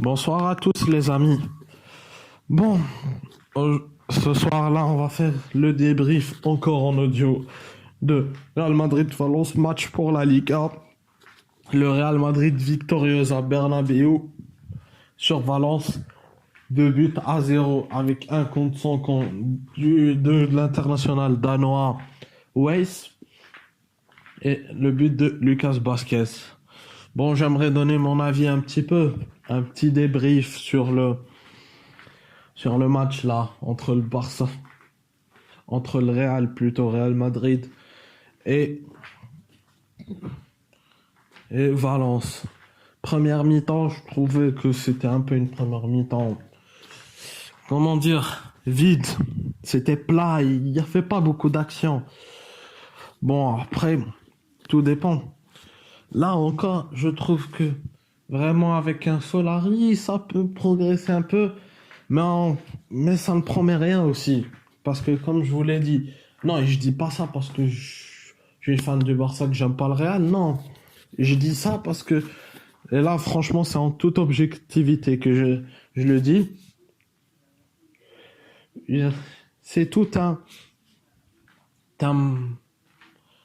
Bonsoir à tous les amis. Bon, ce soir-là, on va faire le débrief encore en audio de Real Madrid-Valence, match pour la Liga. Le Real Madrid victorieuse à Bernabéu sur Valence, 2 buts à 0 avec un contre son compte de l'international danois Weiss et le but de Lucas Vázquez. Bon, j'aimerais donner mon avis un petit débrief sur le match là, entre le Real Madrid et, et Valence. Première mi-temps, je trouvais que c'était un peu une première mi-temps, comment dire, vide. C'était plat, il n'y avait pas beaucoup d'action. Bon, après, tout dépend. Là encore, je trouve que vraiment avec un Solari, ça peut progresser un peu, mais ça ne promet rien aussi. Parce que comme je vous l'ai dit, non, et je dis pas ça parce que je suis fan du Barça, que j'aime pas le Real, non. Je dis ça parce que, et là franchement c'est en toute objectivité que je le dis, c'est tout un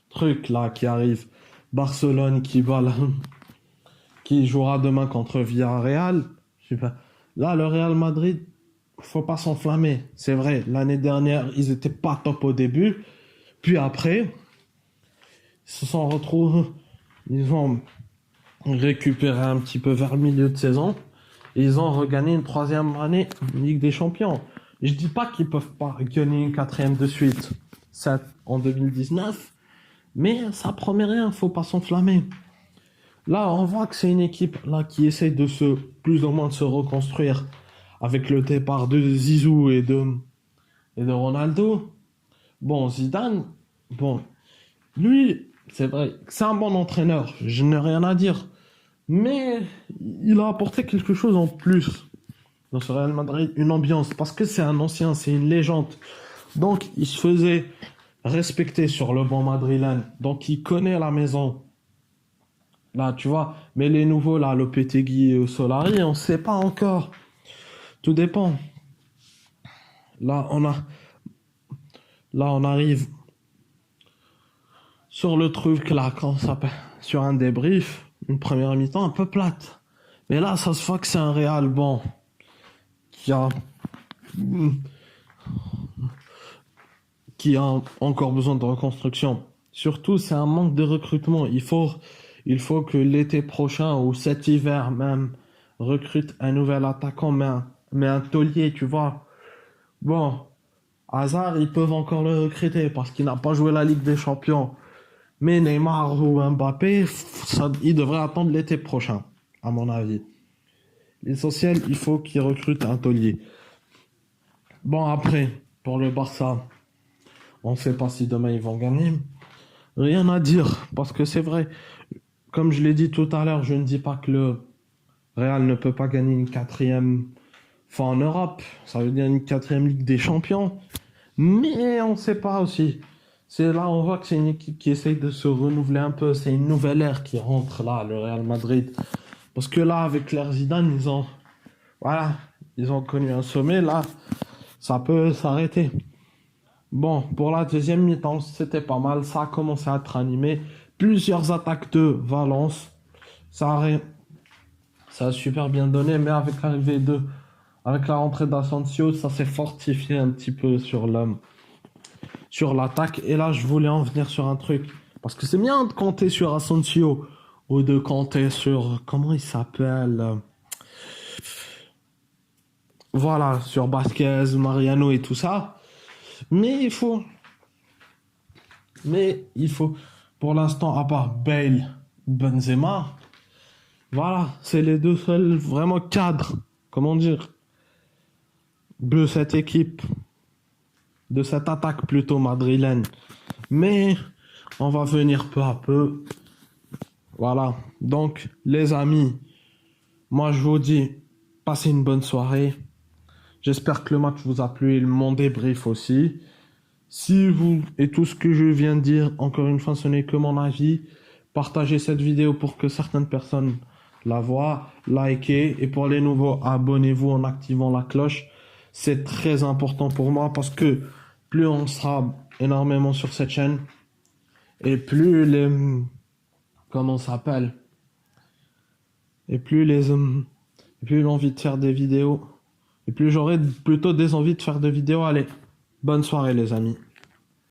truc là qui arrive. Barcelone qui jouera demain contre Villarreal. Je sais pas. Là, le Real Madrid, faut pas s'enflammer. C'est vrai, l'année dernière, ils étaient pas top au début. Puis après, ils se sont retrouvés, ils ont récupéré un petit peu vers le milieu de saison. Et ils ont regagné une troisième année Ligue des Champions. Je dis pas qu'ils peuvent pas gagner une quatrième de suite. Ça, en 2019. Mais ça promet rien, faut pas s'enflammer. Là, on voit que c'est une équipe là qui essaie plus ou moins de se reconstruire avec le départ de Zizou et de Ronaldo. Bon, Zidane, bon, lui, c'est vrai, c'est un bon entraîneur, je n'ai rien à dire. Mais il a apporté quelque chose en plus dans ce Real Madrid, une ambiance, parce que c'est un ancien, c'est une légende. Donc, il se faisait respecter sur le banc madrilène. Donc, il connaît la maison. Là, tu vois, mais les nouveaux, là, Lopetegui et Solari, on ne sait pas encore. Tout dépend. Là, on arrive sur le truc, là, quand ça sur un débrief, une première mi-temps un peu plate. Mais là, ça se voit que c'est un Real bon, qui a, qui a encore besoin de reconstruction. Surtout, c'est un manque de recrutement. Il faut que l'été prochain ou cet hiver même recrute un nouvel attaquant, mais un taulier, tu vois. Bon, Hazard, ils peuvent encore le recruter parce qu'il n'a pas joué la Ligue des Champions. Mais Neymar ou Mbappé, ils devraient attendre l'été prochain, à mon avis. L'essentiel, il faut qu'ils recrutent un taulier. Bon, après, pour le Barça, on ne sait pas si demain ils vont gagner. Rien à dire, parce que c'est vrai. Comme je l'ai dit tout à l'heure, je ne dis pas que le Real ne peut pas gagner une quatrième fois en Europe. Ça veut dire une quatrième Ligue des Champions. Mais on ne sait pas aussi. C'est là on voit que c'est une équipe qui essaye de se renouveler un peu. C'est une nouvelle ère qui rentre là, le Real Madrid. Parce que là, avec l'ère Zidane, ils ont connu un sommet. Là, ça peut s'arrêter. Bon, pour la deuxième mi-temps, c'était pas mal. Ça a commencé à être animé. Plusieurs attaques de Valence. Ça a super bien donné, mais avec la rentrée d'Asensio, ça s'est fortifié un petit peu sur l'attaque. Et là, je voulais en venir sur un truc. Parce que c'est bien de compter sur Asensio ou de compter sur, comment il s'appelle? Voilà, sur Vázquez, Mariano et tout ça. Mais il faut, pour l'instant, à part Bale, Benzema, voilà, c'est les deux seuls vraiment cadres, comment dire, de cette équipe, de cette attaque plutôt madrilène. Mais on va venir peu à peu. Voilà, donc les amis, moi je vous dis, passez une bonne soirée. J'espère que le match vous a plu et mon débrief aussi. Si vous, et tout ce que je viens de dire, encore une fois, ce n'est que mon avis. Partagez cette vidéo pour que certaines personnes la voix, likez. Et pour les nouveaux, abonnez-vous en activant la cloche. C'est très important pour moi parce que plus on sera énormément sur cette chaîne et plus les... Comment ça s'appelle? Et plus les... plus l'envie de faire des vidéos. Et plus j'aurai plutôt des envies de faire des vidéos. Allez, bonne soirée les amis.